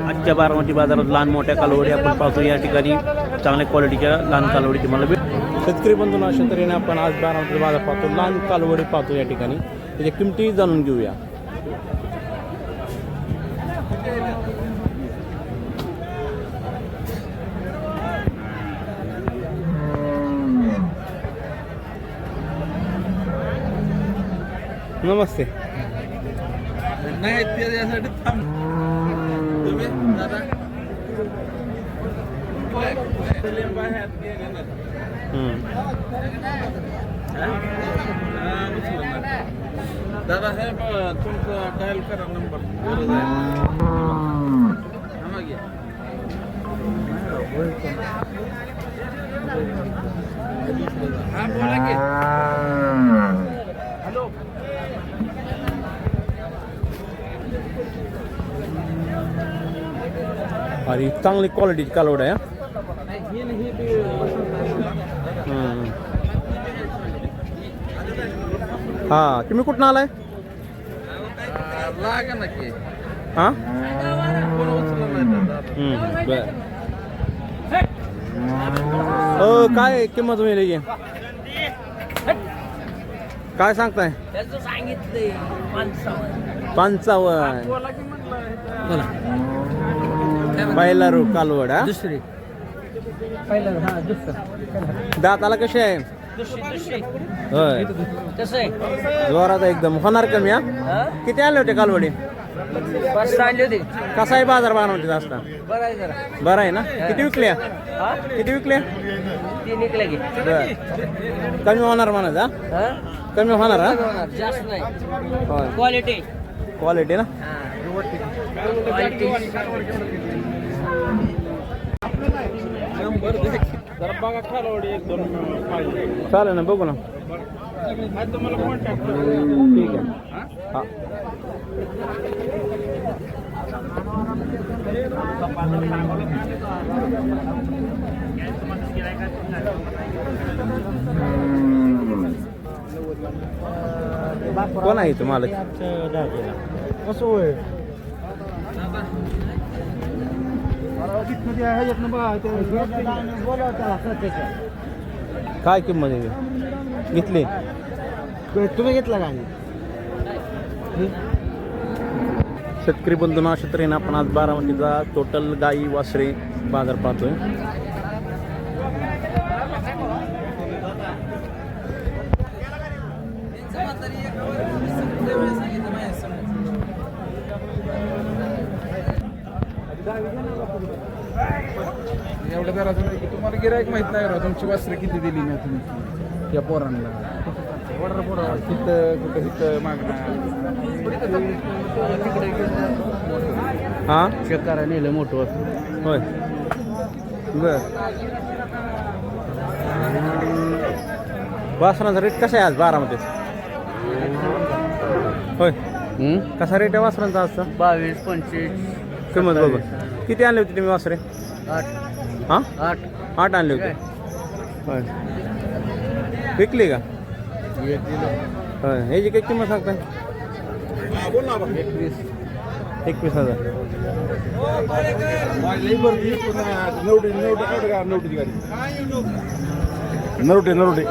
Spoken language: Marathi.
आजच्या बारामती बाजारात लहान मोठ्या कालवडी आपण पाहतो. या ठिकाणी चांगल्या क्वालिटीच्या लहान कालवडी तुम्हाला शेतकरी बंधूंना अशा तऱ्हेने आपण आज बारामती बाजार पाहतो. लहान कालवडी पाहतो या ठिकाणी. त्याच्या किमती जाणून घेऊया. नमस्ते. नाही त्याच्यासाठी तुम्ही दादा दादा साहेब तुमचा डायल करा नंबर. हा बोला की. हॅलो. अरे चांगली क्वालिटीची कालवड आहे. हा तुम्ही कुठून आलाय? लागा नक्की. हा बर. काय किंमत मिळेल? काय सांगताय? 55. पहिला रू कालवड. हा दुसरी पहिला. हा दुसरा. दाताला कशी आहे? होय कसं आहे? जोरात एकदम. होणार कमी. हा किती आले होते कालवडी? 5 आणले होते. कसा आहे बाजार बारामतीचा असता? बरं आहे जरा. बरं आहे ना. किती विकल्या? किती विकल्या? 3 निघले की. बर. कमी होणार म्हणा. कमी होणार. हा जास्त नाही. होय क्वालिटी क्वालिटी ना. जरा बघा कालवडी 1-2 पाहिजे. चालेल ना. बघू ना. तुम्हाला कॉन्टॅक्ट. ठीक आहे. हा कोण आहे तुम्हाला? कसं होय? काय किंमत आहे? घेतली? तुम्ही घेतला का? शेतकरी बंधूंना अशा तऱ्हेने आपण आज बारामतीचा टोटल गाई वासरे बाजार पाहतोय. एवढं जरा की तुम्हाला गिरायक माहित नाही राव. तुमची वस्त्र किती दिली नाही तुम्ही या पोरांना. तिथं कुठं तिथं मागणार. हा शेतकऱ्या नेलं मोठं वस्त्र. होय बर. वासरांचा रेट कसा आहे आज बारामतीत? होय कसा रेट आहे वासरांचा आजचा? 22-25 किंमत बघू. किती आणले होते तुम्ही वासरे? 8. हां 8 8 आणले होते. होय विकली का? 1 दिलं. होय ह्याची काही किंमत सांगताय? 21,000. नरोटे.